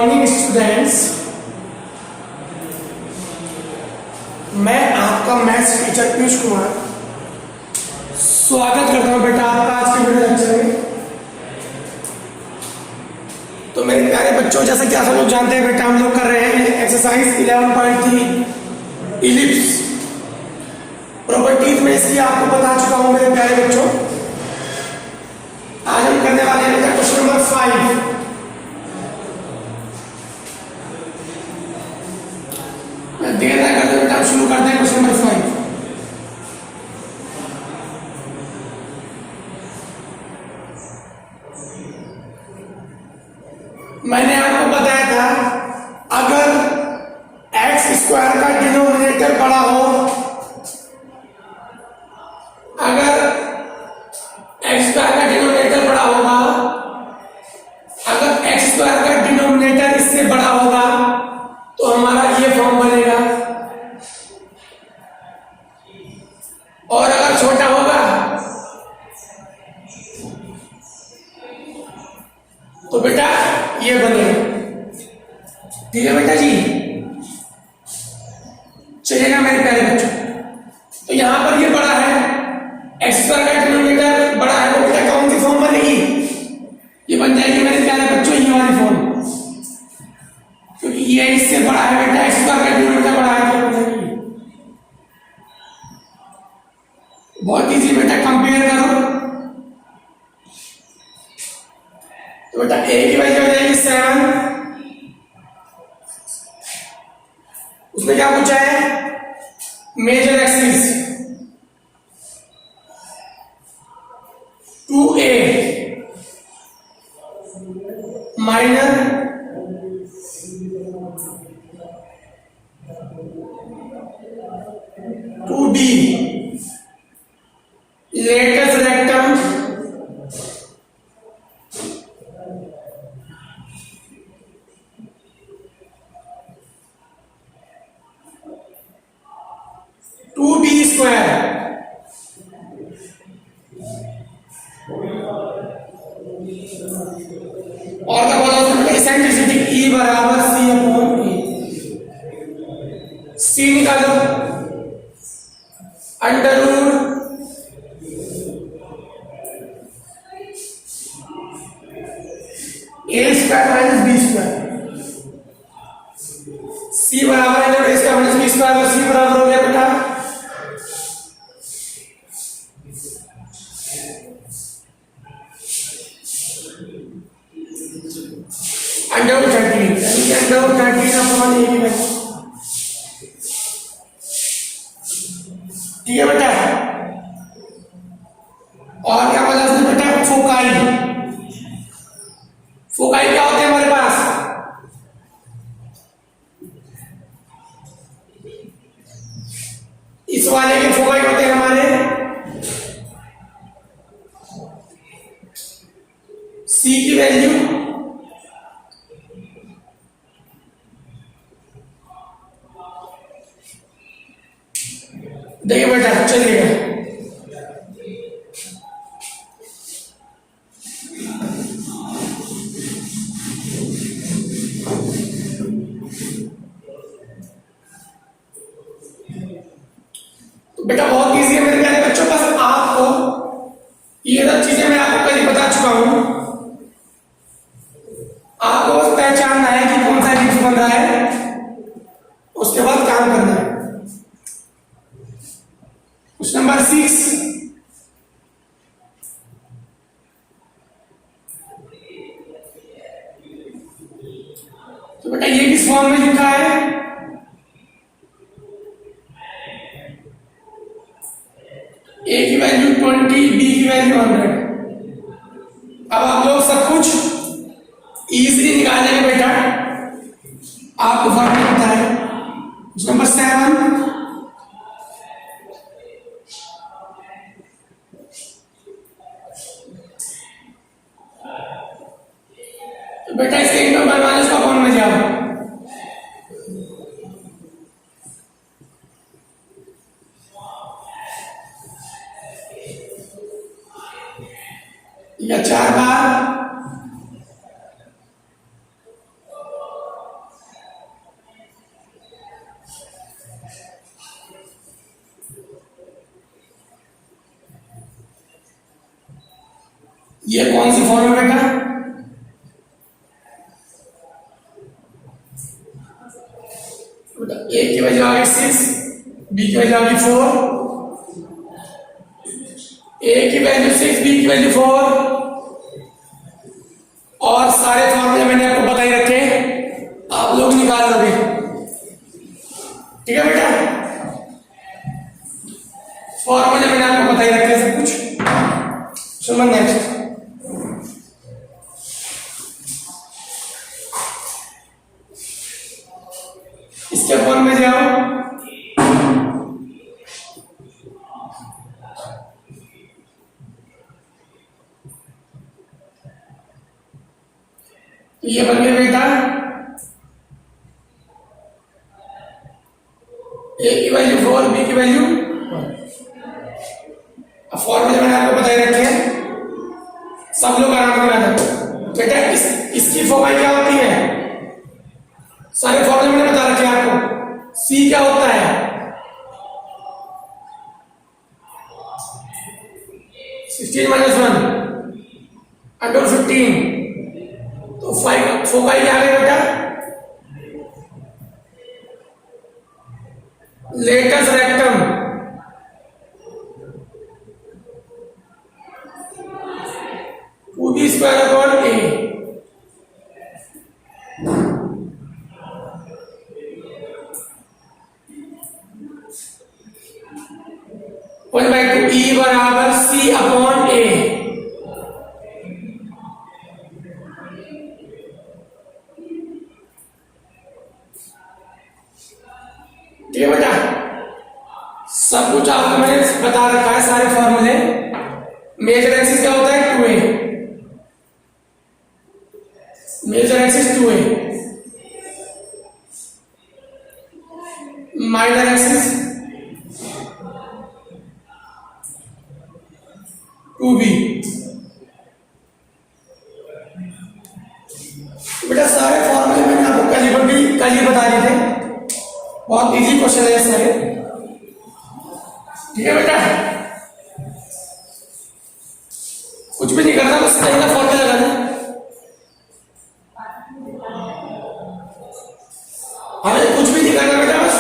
Morning students, मैं आपका maths teacher Piyush Kumar स्वागत करता हूं बेटा आपका आज के वीडियो लेक्चर में। तो मेरे प्यारे बच्चों, जैसा कि आप लोग जानते हैं बेटा, हम लोग कर रहे हैं एक्सरसाइज 11.3 इलिप्स प्रॉपर्टीज में, इसलिए आपको बता चुका हूं मेरे प्यारे बच्चों। आज हम करने वाले हैं बेटा क्वेश्चन नंबर 5। देर ना करते बेटा, हम शुरू करते हैं क्वेश्चन नंबर 5। मैंने आपको बताया था, अगर एक्स स्क्वायर का डिनोमिनेटर बड़ा हो, अगर एक्स स्क्वायर का डिनोमिनेटर बड़ा होगा, अगर एक्स स्क्वायर का डिनोमिनेटर इससे बड़ा होगा तो हमारा ये फॉर्म बनेगा, और अगर छोटा होगा तो बेटा ये बनेगा। ठीक है बेटा जी, चलेगा मेरे प्यारे बच्चों। तो यहां पर ये बड़ा है, एक्स स्क्वायर का डिनोमिनेटर बड़ा है, तो बेटा कौन सी फॉर्म बनेगी? ये बन जाएगी मेरे प्यारे बच्चों ये वाली फॉर्म, क्योंकि ये इससे बड़ा है बेटा, एक्स स्क्वायर का डिनोमिनेटर बड़ा है तो बनेगी। बहुत इजी बेटा, कंपेयर करो तो बेटा ए की वैल्यू हो जाएगी 7। उसमें क्या पूछा है? Major axis 2a minor 2b latus rectum 2b square और क्या बोला उसने? एसेंट्रिसिटी E बराबर C अपॉन A। C निकालो, under root A square minus B square. C बराबर है A square minus B square, तो C बराबर हो गया बेटा अंडर रूट 13, यानी अंडर रूट 13 अपॉन A की वैल्यू। ठीक है बेटा, और क्या बोला उसने बेटा? फोकाई। फोकाई क्या होते हैं हमारे पास? इस वाले के फोकाई होते हैं हमारे C की वैल्यू देखिए बेटा, चलिएगा तो बेटा बहुत इजी है मेरे प्यारे बच्चों। बस आपको ये सब चीजें मैं आपको पहले बता चुका हूं, आपको बस पहचानना है कि कौन सा एलिप्स बन रहा है, उसके बाद काम करना है। क्वेश्चन नंबर 6, तो बेटा ये किस फॉर्म में लिखा है? A की वैल्यू 20, B की वैल्यू 100। अब आप लोग सब कुछ इजीली निकालेंगे बेटा, आपको फॉर्मूला पता है। क्वेश्चन नंबर 7, तो बेटा इसके इंटू बाय माइनस का फॉर्म में जाओ। या 4 बार ये कौन सी फॉर्म है बेटा? ए की वैल्यू आ गई 6, बी की वैल्यू आ गई 4, ए की वैल्यू 6, बी की वैल्यू 4, और सारे फॉर्मूले मैंने आपको बता ही रखे, आप लोग निकाल लोगे। ठीक है बेटा, फॉर्मूले मैंने आपको बता ही रखे सब कुछ। चलो नेक्स्ट, इसके फॉर्म में जाओ। ये बन गया बेटा ए की वैल्यू 4, बी की वैल्यू, अब फॉर्मूले मैंने आपको बताई रखे हैं, सब लोग आराम से बेटा। इसकी फोकाई क्या होती है? सारे फॉर्मूले मैंने बता रखे हैं आपको। सी क्या होता है? 16 - 1 अंडर 15, तो 5 फोकाई क्या आ गई बेटा? Latus rectum, B square upon A. One by two E बराबर सी अपॉन ए। ठीक है बेटा, सब कुछ आपको मैंने बता रखा है, सारे फॉर्मूले। मेजर एक्सिस क्या होता है? 2a, major axis 2a, minor axis 2b। बेटा सारे फॉर्मूले मैंने आपको कल ही बता दिए थे, बहुत इजी क्वेश्चन है सारे। ठीक है बेटा, कुछ भी नहीं करना, बस सही का फॉर्मूला लगाना। हमें कुछ भी नहीं करना बेटा, बस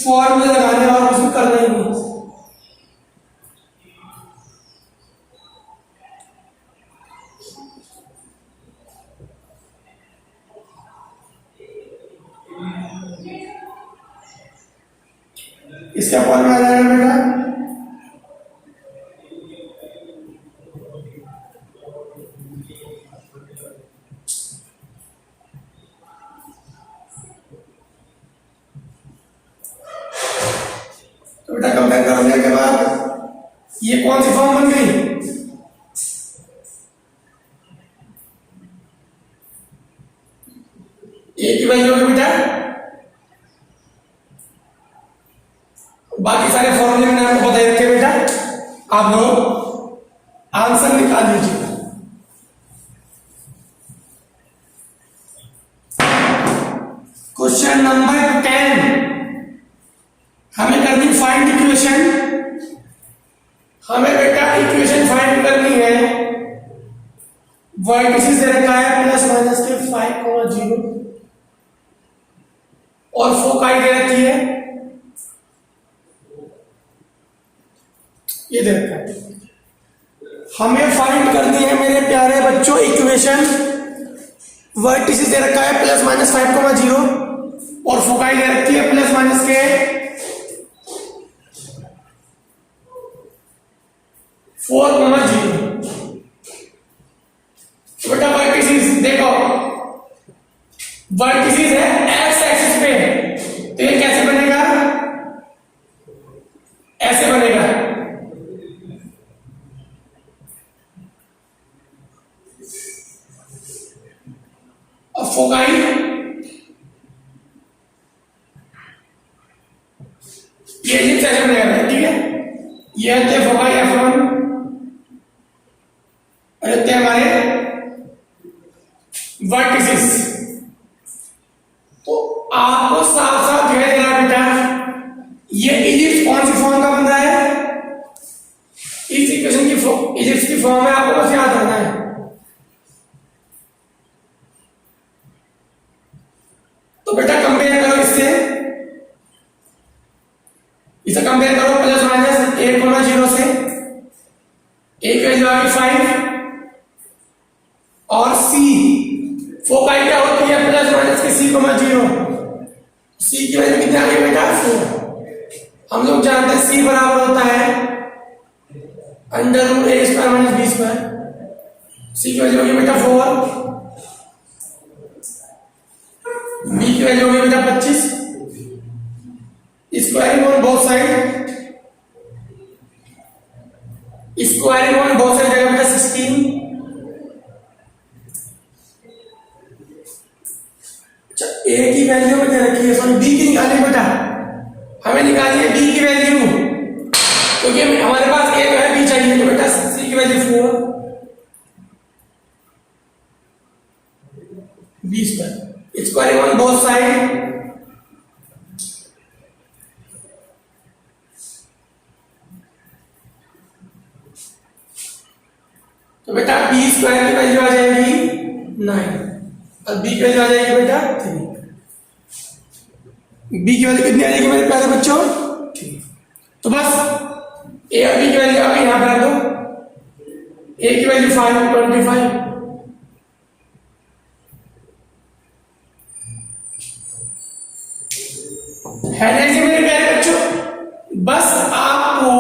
फॉर्मूला लगाने और कुछ भी करना ही नहीं। इसका फॉर्मूला आ जाएगा बेटा तो बेटा कंपेयर करने के बाद ये कौन सी फॉर्म बन गई? ए की वैल्यू होगी बेटा, बाकी सारे फॉर्मूले मैंने आपको बता रखे बेटा, आप लोग आंसर निकाल लीजिए। क्वेश्चन नंबर 10, हमें करनी फाइंड इक्वेशन। हमें बेटा इक्वेशन फाइंड करनी है, वर्टिसेस दे रखा है प्लस माइनस के 5, 0 और फोकाई दे रखी है, ये दे रखा है। हमें फाइंड करनी है मेरे प्यारे बच्चों इक्वेशन। वर्टिसेस दे रखा है प्लस माइनस 5, 0 और फोकाई दे रखी है प्लस माइनस के 4, 0। बेटा वर्टिसेस देखो, वर्टिसेस है एक्स एक्सिस पे, तो ये कैसे बनेगा? ऐसे बनेगा। और फोकाई ये ऐसे बनेगा। ठीक है, ये होते फोकाई F1 और होते हमारे वर्टिसेस। तो आपको साफ साफ कह देना बेटा, ये इलिप्स कौन सी फॉर्म का बन रहा है? इस इक्वेशन की इलिप्स की फॉर्म है, आपको बस याद रखना। सी, फोकाई क्या होती है प्लस माइनस के सी कोमा जीरो, सी की वैल्यू कितनी आ गई बेटा 4। हम लोग जानते हैं सी बराबर होता है अंडर रूट ए स्क्वायर माइनस बी स्क्वायर, सी की वैल्यू होगी बेटा 4, बी की वैल्यू होगी बेटा 25, squaring on both side, squaring on both side जाएगा बेटा 16। अच्छा ए की वैल्यू में दे रखी है, सॉरी बी की निकालिए बेटा, हमें निकालनी है बी की वैल्यू, क्योंकि हमारे पास ए तो है बी चाहिए, तो बेटा सी की value 4 B square, squaring on both side, तो बेटा बी स्क्वायर की वैल्यू आ जाएगी 9 और बी की वैल्यू आ जाएगी बेटा 3। बी की वैल्यू कितनी आ जाएगी मेरे प्यारे बच्चों 3। तो बस ए और बी की वैल्यू आ गई, यहां पर रख दो, ए की वैल्यू 25 है ना जी मेरे प्यारे बच्चों। बस आपको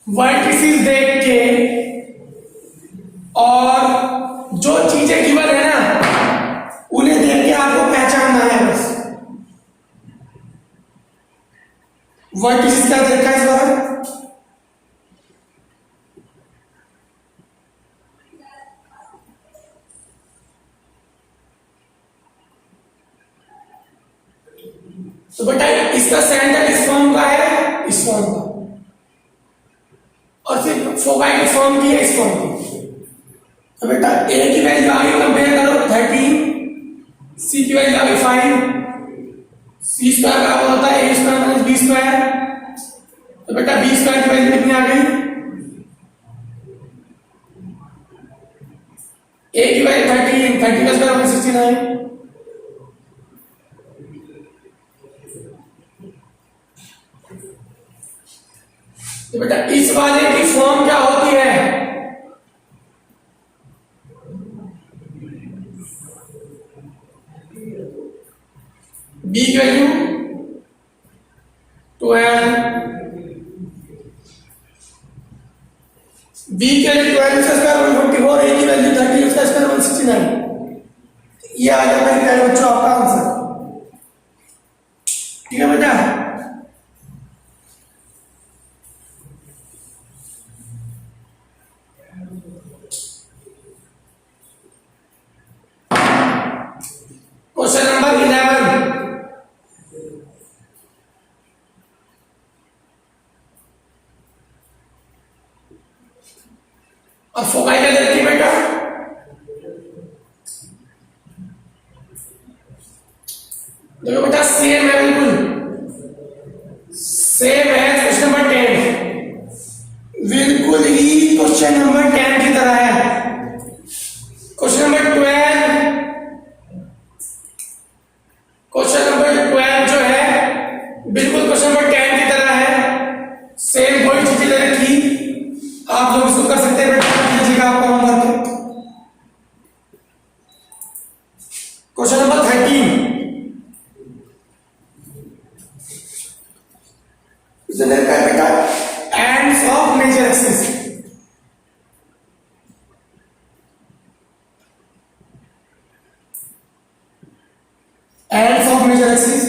वर्टिसेस देख के और जो चीजें गिवन है ना उन्हें देख के आपको पहचानना है, बस वर्टिसेस क्या देखा है इस बार, तो बेटा इसका सेंटर इस फॉर्म का है, इस फॉर्म का, और फिर फोकाई की फॉर्म की है इस फॉर्म की। तो बेटा ए की वैल्यू आ गई, कंपेयर करो 13, सी की वैल्यू आ गई 5, सी स्क्वायर बराबर होता है ए स्क्वायर माइनस बी स्क्वायर, तो बेटा बी स्क्वायर की वैल्यू कितनी आ गई, ए की वैल्यू 13, 30 का स्क्वायर 169, तो बेटा इस वाले की फॉर्म क्या होती है, बी की वैल्यू 12, बी की वैल्यू 12 उसका स्क्वायर 144, ए की वैल्यू 30 उसका स्क्वायर 169। ये आ जाता है प्यारे बच्चों आपका आंसर, ठीक है बेटा। क्वेश्चन नंबर 11, और फोकाई क्या देती है बेटा, देखो बेटा सेम है, बिल्कुल सेम है क्वेश्चन नंबर 10, बिल्कुल ही क्वेश्चन नंबर 10 की तरह है। क्वेश्चन नंबर 12, क्वेश्चन नंबर 12 जो है बिल्कुल क्वेश्चन नंबर 10 की तरह है, सेम वही चीजें दे रखी, आप लोग इसको कर सकते हैं बेटा, कीजिएगा आपका होमवर्क। क्वेश्चन नंबर 13, बेटा ends of major axis, ends of major axis,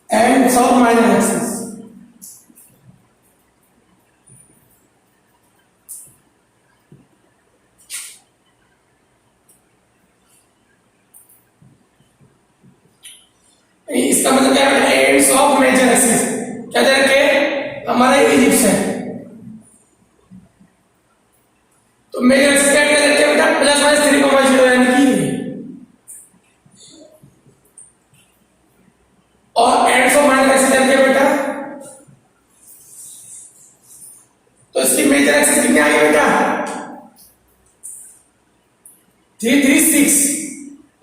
ends of minor axis, इसका मतलब क्या है, एंड्स ऑफ मेजर एक्सिस क्या दे रखे, हमारा इलिप्स है, तो मेजर एक्सिस क्या दे रखे बेटा प्लस माइनस 3,0 यानी कि, और एंड्स ऑफ माइनर एक्सिस दे रखे बेटा, तो इसकी मेजर एक्सिस कितनी आ गई बेटा 336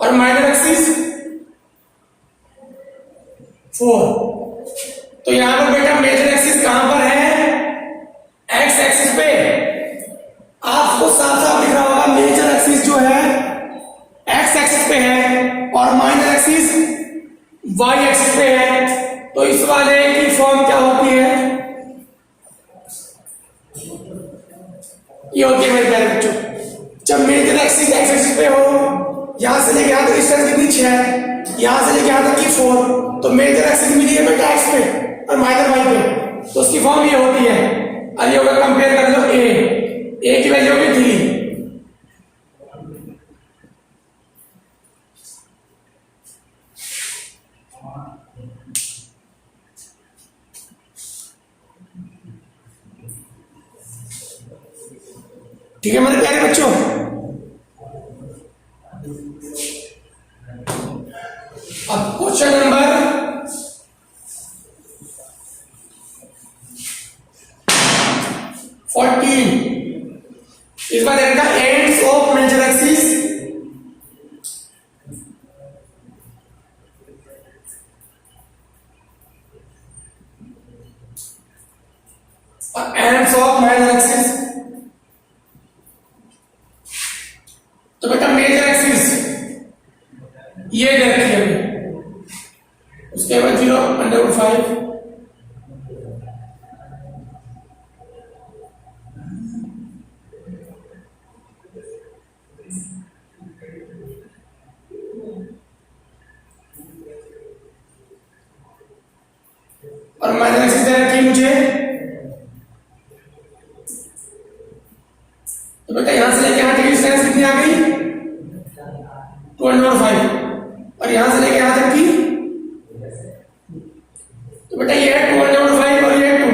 और माइनर एक्सिस 4। तो यहां पर बेटा मेजर एक्सिस कहां पर है, एक्स एक्सिस पे, ये होती है मेरे प्यारे बच्चों। जब मेजर एक्सिस एक्स एक्सिस पे हो, यहां से लेके यहां तक डिस्टेंस कितनी 6 है, यहां से लेके यहां तक की 4, तो मेजर एक्सिस मिली है बेटा एक्स पे और माइनर वाई पे, तो उसकी फॉर्म ये होती है। और ये होगा, कंपेयर कर लो ए की वैल्यू होगी 3, ठीक है मेरे प्यारे बच्चों। अब क्वेश्चन नंबर 14, इस बार देखा एंड्स ऑफ मेजर एक्सिस, और एंड्स ऑफ माइनर एक्सिस। तो बेटा मेजर एक्सिस ये दे रखी है, उसके बाद 0√5, और माइनर एक्सिस दे रखी है मुझे। तो बेटा यहां से लेके यहां तक की डिस्टेंस कितनी आ गई, 2.5, और यहां से लेके यहां तक की, तो बेटा ये है 2.5 और ये 2,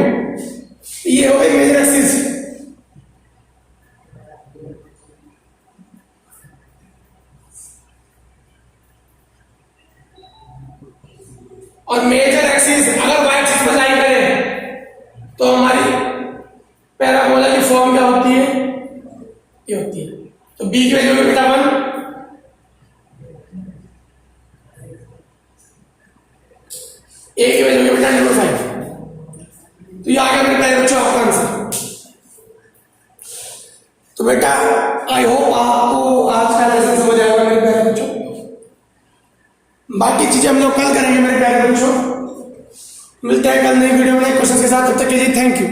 ये हो गई मेजर एक्सिस। और मेजर एक्सिस अगर वाई एक्सिस पर लाई करे तो हमारी पैराबोला की फॉर्म क्या होती है, ये होती है। तो बी की वैल्यू बेटा 1, ए की वैल्यू बेटा 5। तो ये आ गया मेरे प्यारे बच्चों आपका आंसर। तो बेटा आई होप आपको आज का लेसन समझ आएगा मेरे प्यारे बच्चों। बाकी चीजें हम लोग कल करेंगे मेरे प्यारे बच्चों। मिलते हैं कल नई वीडियो में नए क्वेश्चन के साथ, तब तक के लिए थैंक यू।